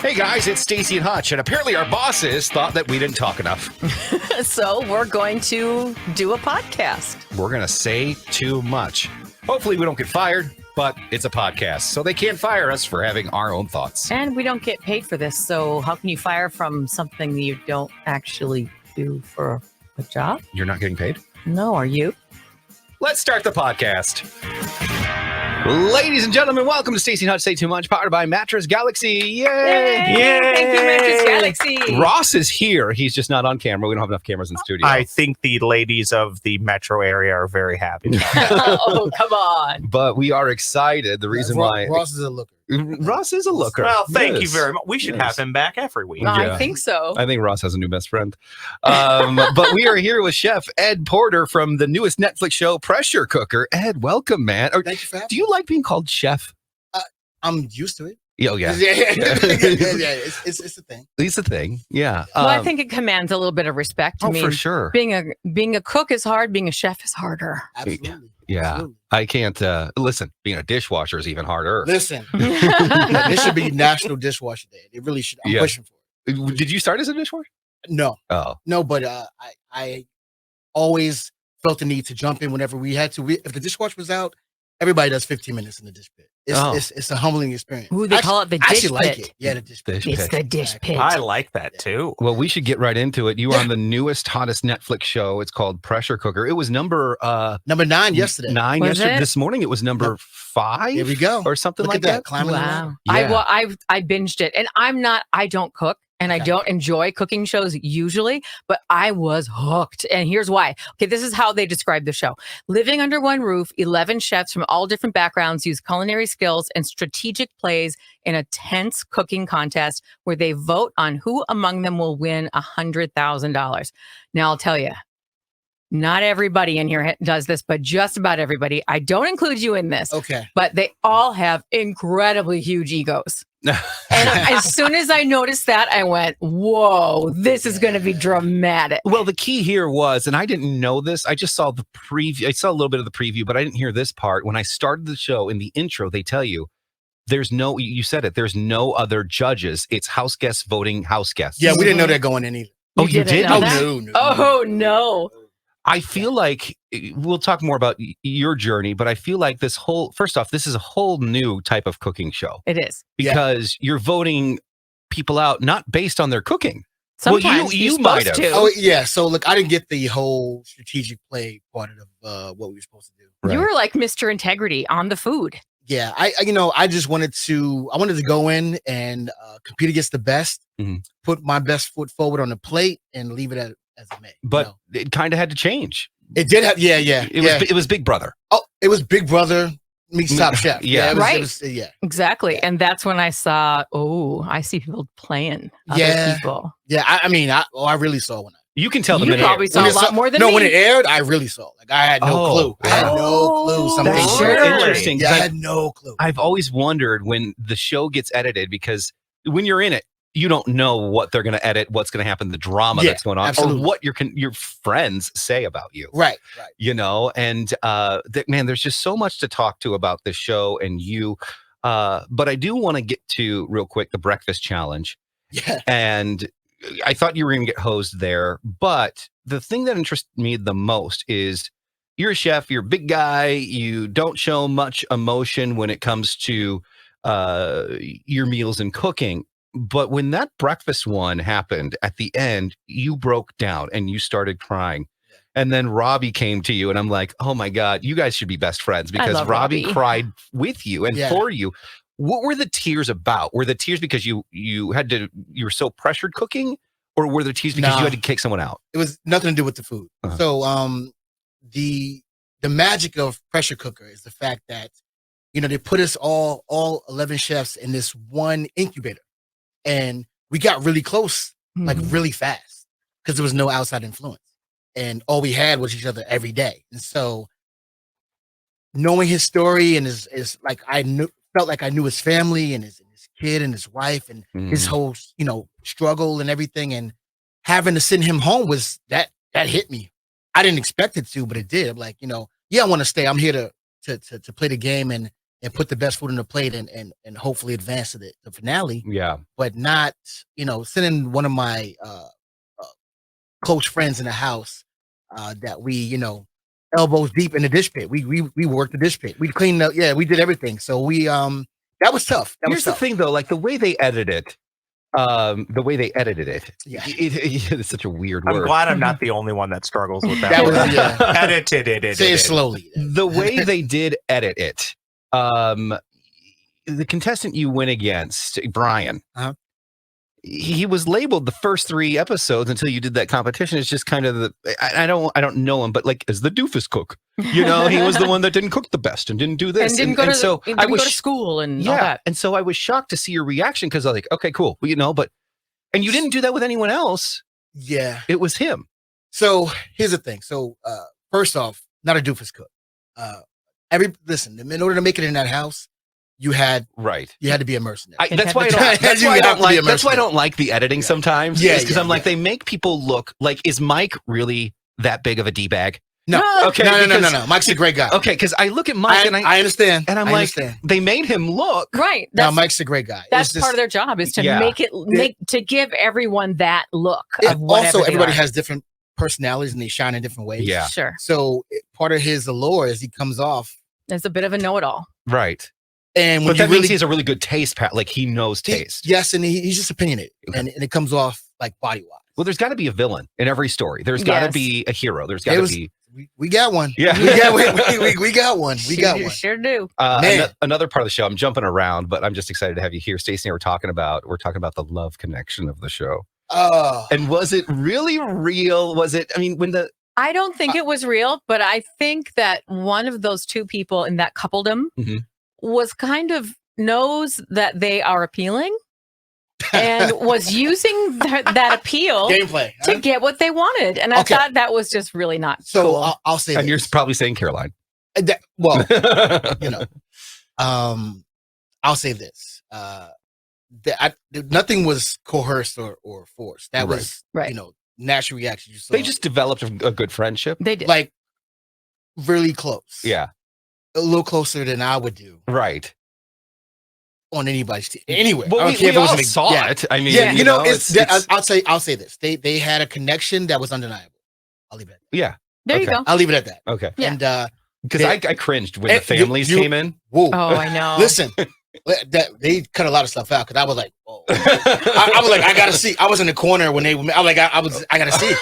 Hey guys, it's Staci and Hutch, and apparently our bosses thought that we didn't talk enough. So we're going to do a podcast. We're going to say too much. Hopefully we don't get fired, but it's a podcast, so they can't fire us for having our own thoughts. And we don't get paid for this, so how can you fire from something that you don't actually do for a job? You're not getting paid? No, are you? Let's start the podcast. Ladies and gentlemen, welcome to Staci and Hutch Say Too Much, powered by Mattress Galaxy. Yay! Yay! Thank you, Mattress Galaxy. Ross is here. He's just not on camera. We don't have enough cameras in the studio. I think the ladies of the metro area are very happy. Oh, come on. But we are excited. The reason why... Ross is a looker. Ross is a looker. Well, thank you Yes. very much. We should have him back every week. Yeah. I think so. I think Ross has a new best friend. But we are here with Chef Ed Porter from the newest Netflix show, Pressure Cooker. Ed, welcome, man. Thank you for having Do you like being called chef? I'm used to it. Oh, yeah. It's a thing. It's the thing. Yeah. Well, I think it commands a little bit of respect. I mean, for sure. being a cook is hard. Being a chef is harder. Absolutely. Yeah. Absolutely. I can't listen, being a dishwasher is even harder. Listen, this should be National Dishwasher Day. It really should. I'm Yeah. pushing for it. Did you start as a dishwasher? No, Oh. but I always felt the need to jump in whenever we had to. If the dishwasher was out, everybody does 15 minutes in the dish pit. It's a humbling experience. Ooh, they call it the I dish actually pit. like it. Yeah, the dish pit. Dish It's pit. the dish pit. I like that too. Well, we should get right into it. You were on the newest, hottest Netflix show. It's called Pressure Cooker. It was number Number 9 yesterday. 9 Was yesterday. it? This morning it was number 5. Here we go. Or something Look like at that. that. Climbing the Wow. ladder. I binged it. And I don't cook and I Okay. don't enjoy cooking shows usually, but I was hooked. And here's why. Okay, this is how they describe the show. Living under one roof, 11 chefs from all different backgrounds use culinary skills and strategic plays in a tense cooking contest where they vote on who among them will win $100,000. Now, I'll tell you, not everybody in here does this, but just about everybody. I don't include you in this. Okay. But they all have incredibly huge egos. And as soon as I noticed that, I went, whoa, this is going to be dramatic. Well, the key here was, and I didn't know this, I just saw the preview. I saw a little bit of the preview, but I didn't hear this part. When I started the show, in the intro, they tell you, you said it, there's no other judges. It's house guests voting house guests. Yeah, we didn't know that going in either. Oh, you did? know Oh, that? no. Oh, no. I feel like we'll talk more about your journey, but I feel like first off, this is a whole new type of cooking show It is. because you're voting people out not based on their cooking. Sometimes you you're might supposed have. to. Oh, yeah. So, look, I didn't get the whole strategic play part of what we were supposed to do. You were like Mr. Integrity on the food. Yeah, I just wanted to go in and compete against the best, Mhm. put my best foot forward on the plate, and leave it as it may. But it kind of had to change. It did have, yeah. It was Big Brother. Oh, it was Big Brother meets Top Chef. Yeah. it was, Right. It was, yeah, Exactly. And that's when I saw, I see people playing other Yeah. people. yeah. I really saw when You can tell the You minute. probably saw when a it lot saw- more than no, me. when it aired, I really saw. Like I had no Oh, clue. I had no clue. Something. That's so Sure. interesting. Yeah, I 'cause had no clue. I've always wondered when the show gets edited, because when you're in it, you don't know what they're going to edit, what's going to happen, the drama Yeah, that's going on, absolutely. or what your friends say about you. Right. And man, there's just so much to talk to about this show and you. But I do want to get to real quick the breakfast challenge. Yeah. And I thought you were going to get hosed there, but the thing that interests me the most is you're a chef, you're a big guy, you don't show much emotion when it comes to your meals and cooking. But when that breakfast one happened at the end, you broke down and you started crying. And then Robbie came to you, and I'm like, oh my God, you guys should be best friends, because love Robbie Robbie. cried with you and Yeah. for you. What were the tears about? Were the tears because you were so pressured cooking, or were the tears because Nah. you had to kick someone out? It was nothing to do with the food. Uh-huh. So the magic of Pressure Cooker is the fact that they put us all 11 chefs in this one incubator, and we got really close, like Mhm. really fast, because there was no outside influence, and all we had was each other every day. And so knowing his story and his like felt like I knew his family and his kid and his wife and his whole struggle and everything, and having to send him home was that hit me. I didn't expect it to, but it did. I'm like, I want to stay. I'm here to play the game and and put the best food on the plate and hopefully advance to the finale, Yeah. but not, sending one of my close friends in the house that we, elbows deep in the dish pit. We worked the dish pit. We cleaned up. Yeah, we did everything. So we that was tough. Here's the thing, though, like the way they edited it. Yeah. It's such a weird I'm word. glad I'm not the only one that struggles with that. That was word. yeah. Edited it. Say it slowly. The way they did edit it, the contestant you went against, Brian, he was labeled the first 3 episodes until you did that competition. It's just kind of I don't know him, but like as the doofus cook, he was the one that didn't cook the best and didn't do this. And didn't go to school and all that. And so I was shocked to see your reaction because I was like, okay, cool. Well, and you didn't do that with anyone else. Yeah. It was him. So here's the thing. So first off, not a doofus cook. Listen, in order to make it in that house, you had to be a mercenary. That's why I don't like the editing sometimes. Yeah, because I'm like, they make people look like, is Mike really that big of a D-bag? No. Okay. No. Mike's a great guy. Okay, because I look at Mike and I understand. And I'm like, they made him look right. No, Mike's a great guy. That's part of their job is to to give everyone that look of whatever. Also, everybody has different personalities and they shine in different ways. Yeah, sure. So part of his allure is he comes off as a bit of a know-it-all. Right. And but that means he has a really good taste, Pat. Like he knows taste. Yes, and he's just opinionated, and it comes off like body-wise. Well, there's got to be a villain in every story. There's got to be a hero. There's got to be. We got one. Yeah, we got one. We got one. Sure do. Another part of the show. I'm jumping around, but I'm just excited to have you here. Staci and I were talking about the love connection of the show. Oh, and was it really real? Was it? I mean, I don't think it was real, but I think that one of those 2 people in that coupledom was kind of knows that they are appealing and was using that appeal gameplay to get what they wanted. And I thought that was just really not cool. I'll say and you're probably saying Caroline. I'll say this. Nothing was coerced or forced. That was, natural reaction. They just developed a good friendship. They did. Like really close. Yeah. A little closer than I would do. Right. On anybody's team. Anyway, well, we all saw it. I mean, I'll say this. They had a connection that was undeniable. I'll leave it at that. Yeah. There you go. I'll leave it at that. Okay. Yeah. And because I cringed when the families came in. Whoa. Oh, I know. Listen, they cut a lot of stuff out because I was like, oh. I was like, I gotta see. I was in the corner when they. I gotta see.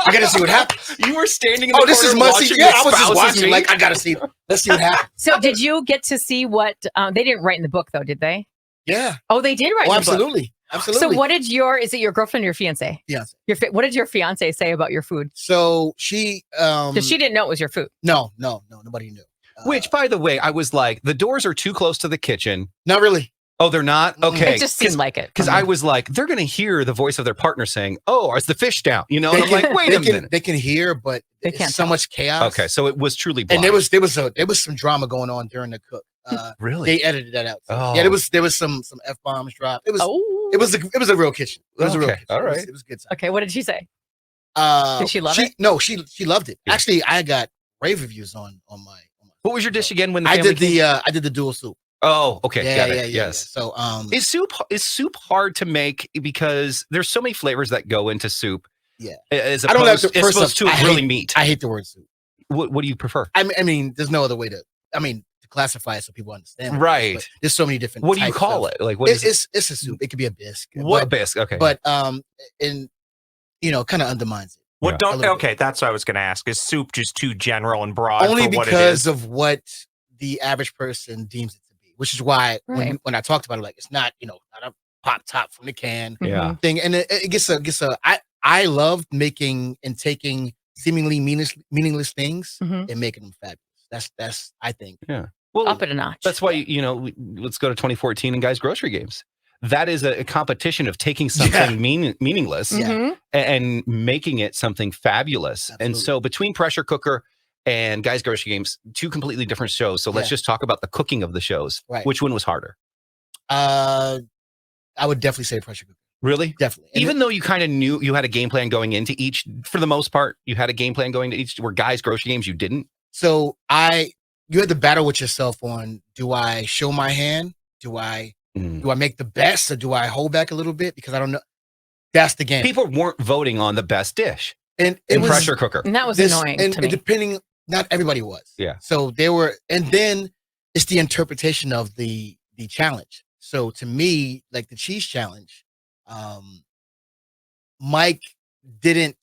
I gotta see what happens. You were standing in the corner. This is Muncie. Yeah, I was just watching. Like, I gotta see. Let's see what happens. So, did you get to see what they didn't write in the book, though? Did they? Yeah. Oh, they did write. In the absolutely. Book. Absolutely. So, what did is it your girlfriend or your fiance? Fiance. What did your fiance say about your food? So she. Because she didn't know it was your food. No, nobody knew. Which, by the way, I was like, the doors are too close to the kitchen. Not really. Oh, they're not? Okay. It just seemed like it. Because I was like, they're going to hear the voice of their partner saying, oh, is the fish down? And I'm like, wait a minute. They can hear, but they can't so much chaos. Okay, so it was truly blind. And there was some drama going on during the cook. Really? They edited that out. Oh. Yeah, there was some F-bombs dropped. It was a real kitchen. It was a real kitchen. All right. It was good time. Okay, what did she say? Did she love it? No, she loved it. Yeah. Actually, I got rave reviews on my. What was your dish again when the I family did the dual soup. Oh, okay. Got it. Yeah. Yes. So is soup hard to make because there's so many flavors that go into soup? Yeah. As opposed to really meat. I hate the word soup. What do you prefer? I mean, there's no other way to classify it so people understand. Right. There's so many different. What do you call it? Like what is it? It's a soup. It could be a bisque. Bisque? Okay. But kind of undermines it. Okay, that's what I was going to ask. Is soup just too general and broad? Only for what because it is? of what the average person deems it to be, which is why when I talked about it, like it's not not a pop top from the can thing, and it gets a. I love making and taking seemingly meaningless things and making them fabulous. That's I think well up it a notch. That's why let's go to 2014 and Guys Grocery Games. That is a competition of taking something meaningless and making it something fabulous. Absolutely. And so between Pressure Cooker and Guys Grocery Games, 2 completely different shows. So let's just talk about the cooking of the shows. Right. Which one was harder? I would definitely say Pressure Cooker. Really? Definitely. Even though you kind of knew you had a game plan going into each, for the most part, you had a game plan going to each, where Guys Grocery Games, you didn't? So you had to battle with yourself on, do I show my hand? Do I make the best, or do I hold back a little bit? Because I don't know. That's the game. People weren't voting on the best dish and in pressure cooker. And that was annoying to me. Depending, not everybody was. Yeah. So they were, and then it's the interpretation of the challenge. So to me, like the cheese challenge, Mike didn't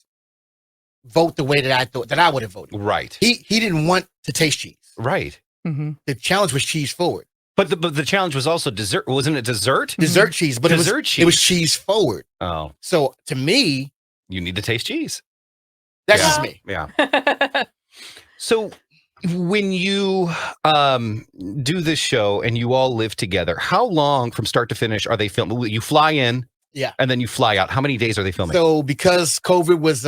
vote the way that I thought that I would have voted. Right. He didn't want to taste cheese. Right. Mm-hmm. The challenge was cheese forward. But the challenge was also dessert. Wasn't it dessert? Dessert cheese, but Dessert it was cheese forward. Oh, So to me, you need to taste cheese. that's Yeah. just me. Yeah. So when you do this show and you all live together, how long from start to finish are they filming? You fly in, Yeah. and then you fly out. How many days are they filming? So because COVID was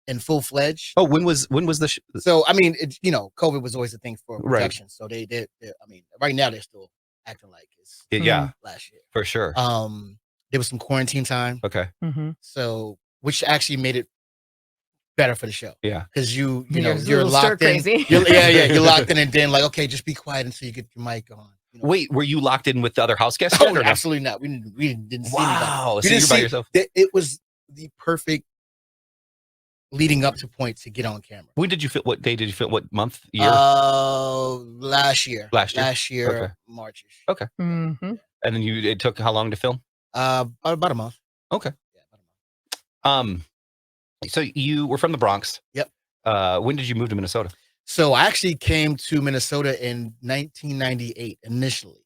in full fledged. Oh, when was the So I mean, COVID was always a thing for Right. production. So they I mean, right now they're still acting like it's yeah, last year. for sure. There was some quarantine time, Okay. Mm-hmm. so which actually made it better for the show. Yeah. Because you're little locked in. stir-crazy. You're locked in, and then like, okay, just be quiet until you get your mic on. Wait, were you locked in with the other house guests? Oh, then, or no? absolutely not. We didn't see anybody. Wow. We So didn't you're by see- yourself. It was the perfect leading up to point to get on camera. When did you film? What day did you film? What month? Year? Last year. Last year? Okay. March-ish. Okay. Mm-hmm. And then it took how long to film? About a month. Okay. Yeah, about a month. So you were from the Bronx. Yep. When did you move to Minnesota? So I actually came to Minnesota in 1998 initially.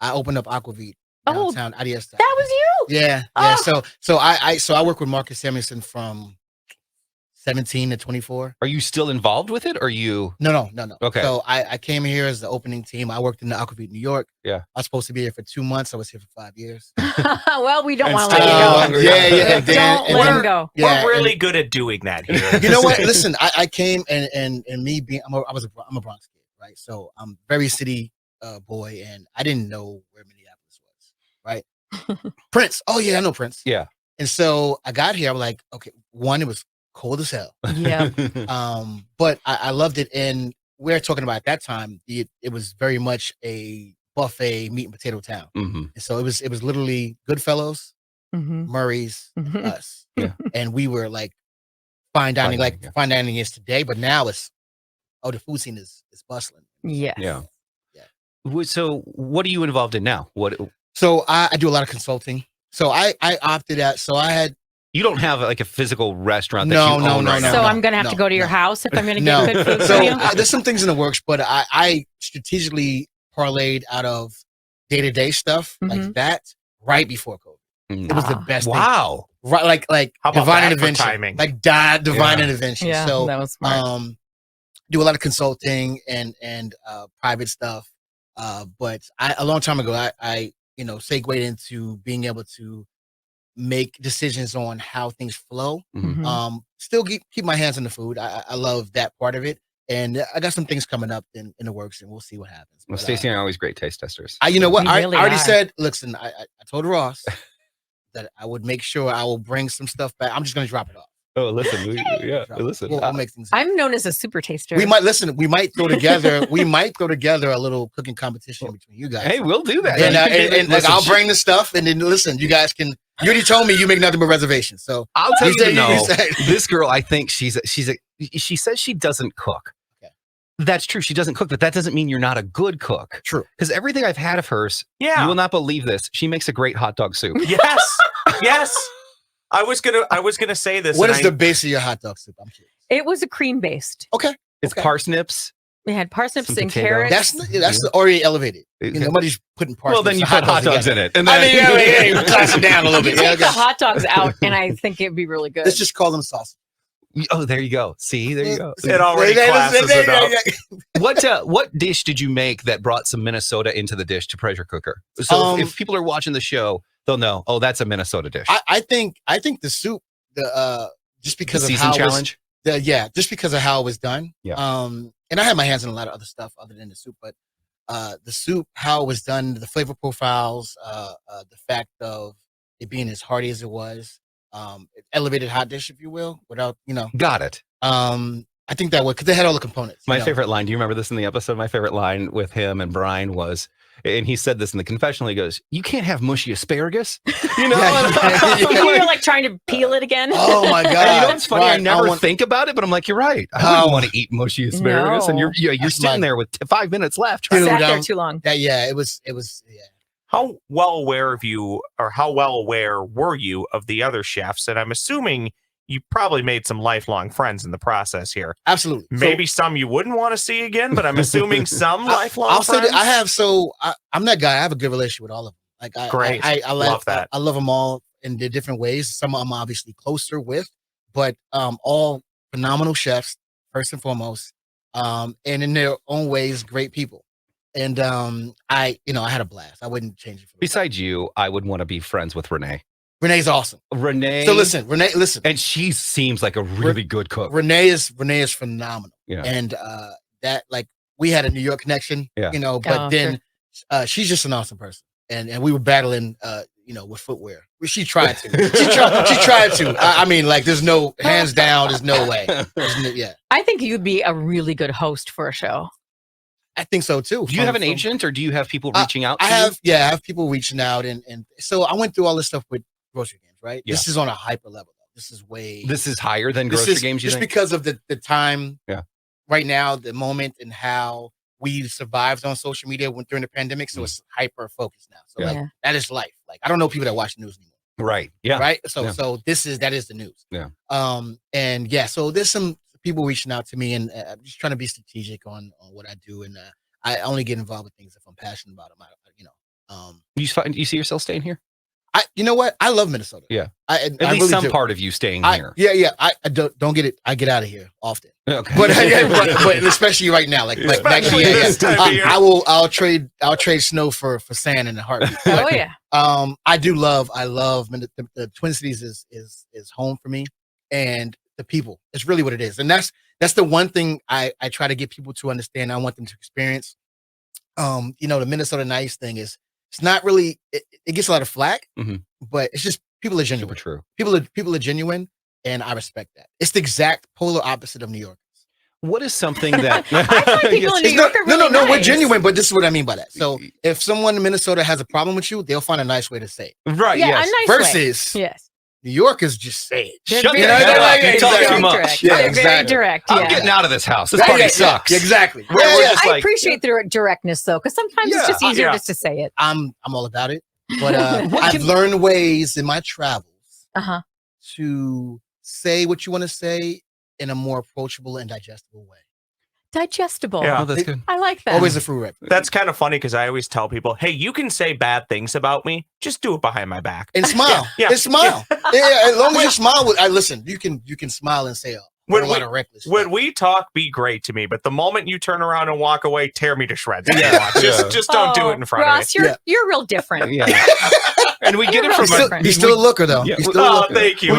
I opened up Aquavit Oh, downtown. IDS. That was you. Yeah. Oh. So I work with Marcus Samuelson from 17 to 24. Are you still involved with it? Or are you? No. Okay. So I came here as the opening team. I worked in the Aquavit New York. Yeah. I was supposed to be here for 2 months. I was here for 5 years. Well, we don't And want to still let you go. longer. Yeah. Don't let him go. We're really good at doing that here. You know what? Listen, I came and me being I'm a Bronx kid, right? So I'm very city boy, and I didn't know where Minneapolis was, right? Prince. Oh yeah, I know Prince. Yeah. And so I got here. I'm like, okay, one, it was cold as hell. Yeah. But I loved it, and we're talking about at that time. It was very much a buffet meat and potato town, Mhm. and so it was literally Goodfellows, Mm-hmm. Murray's, Mm-hmm. us, Yeah. and we were like fine dining, like yeah. fine dining is today, but now it's the food scene is bustling. Yes. Yeah. So what are you involved in now? What So I do a lot of consulting. So I opted out. So I had you don't have like a physical restaurant that No, you no, own no, right no, now? So I'm gonna have to go to your no. house if I'm gonna No. get good food so from you. there's some things in the works, but I strategically parlayed out of day-to-day stuff Mhm. like that right before COVID. It was the best thing. Wow. Right, like How about divine that for intervention. timing? Like divine Yeah. intervention. Yeah, So that was smart. do a lot of consulting and private stuff. But a long time ago, I segued into being able to make decisions on how things flow. Mhm. Mhm. Still keep my hands on the food. I love that part of it, and I got some things coming up in the works, and we'll see what happens. Well, But, Stacey and I are always great taste testers. you know what? We I really already are. said. Listen, I told Ross that I would make sure I will bring some stuff back. I'm just gonna drop it off. Oh, listen. Drop it. Listen. We'll make things. I'm known as a super taster. We might listen. We might throw together. We might throw together a little cooking competition between you guys. Hey, we'll do that. And, You can do that. and like, Listen, I'll bring the stuff, and then listen. You guys can. You already told me you make nothing but reservations. So I'll tell You you, said- no. you said- This girl, I think she says she doesn't cook. Okay. That's true. She doesn't cook, but that doesn't mean you're not a good cook. True. Because everything I've had of hers, you Yeah. will not believe this. She makes a great hot dog soup. Yes. Yes. I was gonna say this. what and is the base of your hot dog soup? I'm curious. It was a cream based. Okay, It's Okay. parsnips. We had parsnips Some and potato. carrots. that's already elevated. Nobody's putting parts. Well, then you put hot dogs in it. And I then, mean, yeah, class it down a little bit. Yeah, Take the okay. hot dogs out, and I think it'd be really good. Let's just call them sauce. oh, there you go. See, there you go. It already classes it up. What dish did you make that brought some Minnesota into the dish to pressure cooker? So if people are watching the show, they'll know. Oh, that's a Minnesota dish. I think the soup, just The because of season how it was, challenge. just because of how it was done. Yeah. And I had my hands on a lot of other stuff other than the soup, but the soup, how it was done, the flavor profiles, the fact of it being as hearty as it was, elevated hot dish, if you will, without Got it. I think that would, because they had all the components. My favorite line, do you remember this in the episode? My favorite line with him and Brian was, and he said this in the confessional, he goes, "You can't have mushy asparagus." You know? You're like trying to peel it again. Oh my God. And you know what's funny? Right, I never think about it, but I'm like, you're right. I wouldn't want to eat mushy asparagus. And you're sitting there with 5 minutes left. Sat there too long. It was. How well aware of you, or how well aware were you of the other chefs? And I'm assuming you probably made some lifelong friends in the process here. Absolutely. Maybe some you wouldn't want to see again, but I'm assuming some lifelong I'll friends. say that I have. I'm that guy. I have a good relationship with all of them. Like Great. I love that. I love them all in their different ways. Some of them obviously closer with, but all phenomenal chefs first and foremost, and in their own ways, great people. And I had a blast. I wouldn't change it. Besides you, I would want to be friends with Renee. Renee's awesome. Renee. So listen, and she seems like a really good cook. Renee is phenomenal. Yeah. And that, like, we had a New York connection. Yeah. But then she's just an awesome person. And we were battling with footwear. She tried to. She tried to. I mean, like, there's no hands down. There's no way. I think you'd be a really good host for a show. I think so too. Do you have an agent, or do you have people reaching out to you? I have people reaching out, and so I went through all this stuff with Grocery Games, right? Yeah. This is on a hyper level. This is higher than Grocery Games, you just think? because of the time right now, the moment, and how we survived on social media during the pandemic. So it's hyper focused now. So like, that is life. Like, I don't know people that watch the news anymore. Right. Yeah. Right. So that is the news. Yeah. So there's some people reaching out to me, and I'm just trying to be strategic on what I do, and I only get involved with things if I'm passionate about them. You see yourself staying here? You know what? I love Minnesota. Yeah. At least really some part of you staying here. Yeah. I don't get it. I get out of here often. Okay. But especially right now, like next year, I'll trade snow for sand in a heartbeat. Oh yeah. I love the Twin Cities is home for me, and the people. It's really what it is. And that's the one thing I try to get people to understand. I want them to experience. The Minnesota nice thing is, it's not really, it gets a lot of flack, but it's just, people are genuine. Super true. People are genuine, and I respect that. It's the exact polar opposite of New York. What is something that I find people in New York are really no, we're nice. genuine, but this is what I mean by that. So if someone in Minnesota has a problem with you, they'll find a nice way to say it. Right. Yeah, Yes. a nice Versus way. New Yorkers just say it. Shut the hell up. You talk too much. Direct. Yeah, They're exactly. very direct. I'm yeah. getting out of this house. This party sucks. Yeah, exactly. We're just I like, appreciate the directness though, because sometimes it's just easier just to say it. I'm all about it. But I've learned ways in my travels to say what you want to say in a more approachable and digestible way. Digestible. Yeah. Oh, that's good. I like that. Always a fruit rep. That's kind of funny, because I always tell people, hey, you can say bad things about me. Just do it behind my back. And smile. Yeah. And smile. Yeah, as long as you smile. Listen, you can smile and say a lot of reckless when stuff. we talk, be great to me. But the moment you turn around and walk away, tear me to shreds. Yeah. Just don't do it in front Ross, of me. you're real different. Yeah. And we get it from He's still a looker, though. Yeah. He's still a Oh, looker. thank you.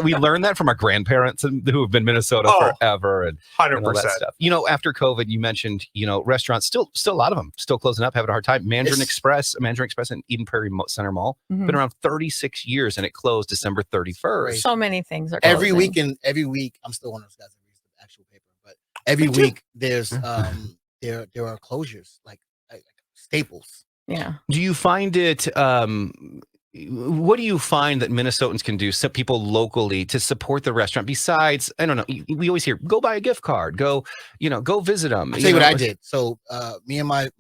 we learn that from our grandparents who have been in Minnesota forever and 100%. all that stuff. After COVID, you mentioned, restaurants still a lot of them still closing up, having a hard time. Mandarin Express and Eden Prairie Center Mall been around 36 years, and it closed December 31st. So many things are closing. Every week, I'm still one of those guys that reads the actual paper, but every week there's there are closures like Staples. Yeah. Do you find it? What do you find that Minnesotans can do, some people locally, to support the restaurant? Besides, I don't know, we always hear, go buy a gift card, go visit them. I'll tell you what I did. So me and my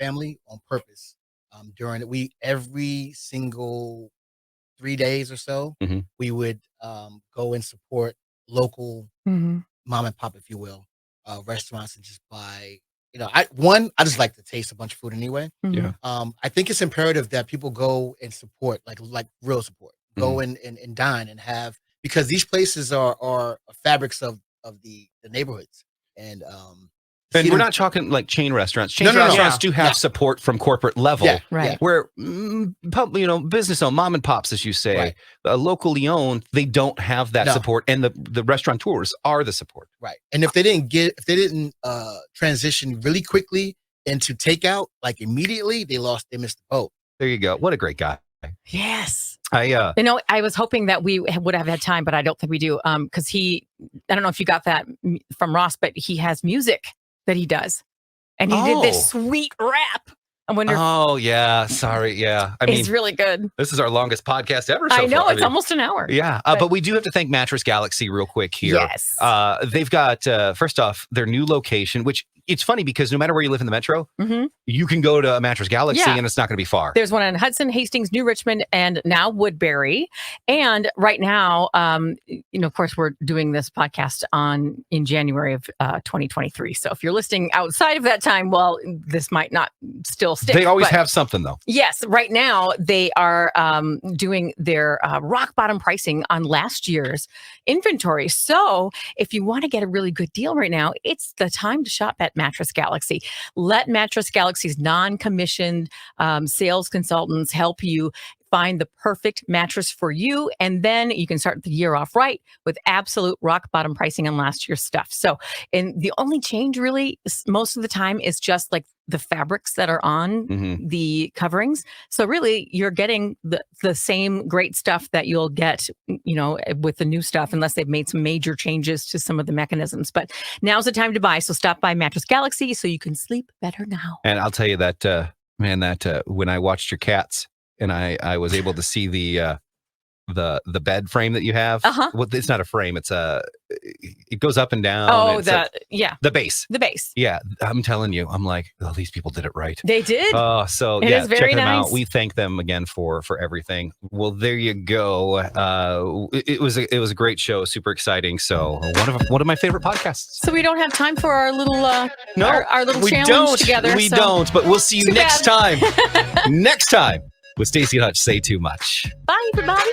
family, on purpose, during it, every single 3 days or so, we would go and support local mom and pop, if you will, restaurants, and just buy. I just like to taste a bunch of food anyway. Yeah. I think it's imperative that people go and support, like real support. Go and dine and have, because these places are fabrics of the neighborhoods. And we're not talking like chain restaurants. Chain restaurants do have support from corporate level, right? Where business owned, mom and pops, as you say, locally owned, they don't have that support, and the restaurateurs are the support, right? And if they didn't transition really quickly into takeout, like immediately, they missed the boat. There you go. What a great guy. Yes. I was hoping that we would have had time, but I don't think we do. Because I don't know if you got that from Ross, but he has music that he does, and he did this sweet rap. I wonder. Oh yeah, sorry, yeah. It's really good. This is our longest podcast ever. I know it's almost an hour. Yeah, but we do have to thank Mattress Galaxy real quick here. Yes. They've got first off their new location, which it's funny because no matter where you live in the metro, you can go to a Mattress Galaxy and it's not going to be far. There's one in Hudson, Hastings, New Richmond, and now Woodbury. And right now, of course, we're doing this podcast in January of 2023. So if you're listening outside of that time, well, this might not still stick. They always have something though. Yes, right now they are doing their rock bottom pricing on last year's inventory. So if you want to get a really good deal right now, it's the time to shop at Mattress Galaxy. Let Mattress Galaxy's non-commissioned sales consultants help you find the perfect mattress for you. And then you can start the year off right with absolute rock bottom pricing on last year's stuff. So, and the only change really most of the time is just like the fabrics that are on the coverings. So really you're getting the same great stuff that you'll get, with the new stuff, unless they've made some major changes to some of the mechanisms. But now's the time to buy. So stop by Mattress Galaxy so you can sleep better now. And I'll tell you that, when I watched your cats, and I was able to see the bed frame that you have. Well, it's not a frame. It's it goes up and down. Oh, the base. The base. Yeah, I'm telling you, I'm like, oh, these people did it right. They did. Oh, so it is very check them nice. out. We thank them again for everything. Well, there you go. It was a great show, super exciting. So one of my favorite podcasts. So we don't have time for our little our little we challenge don't. together. We don't. But we'll see you next time. Next time with Staci and Hutch. Say too much. Bye, everybody.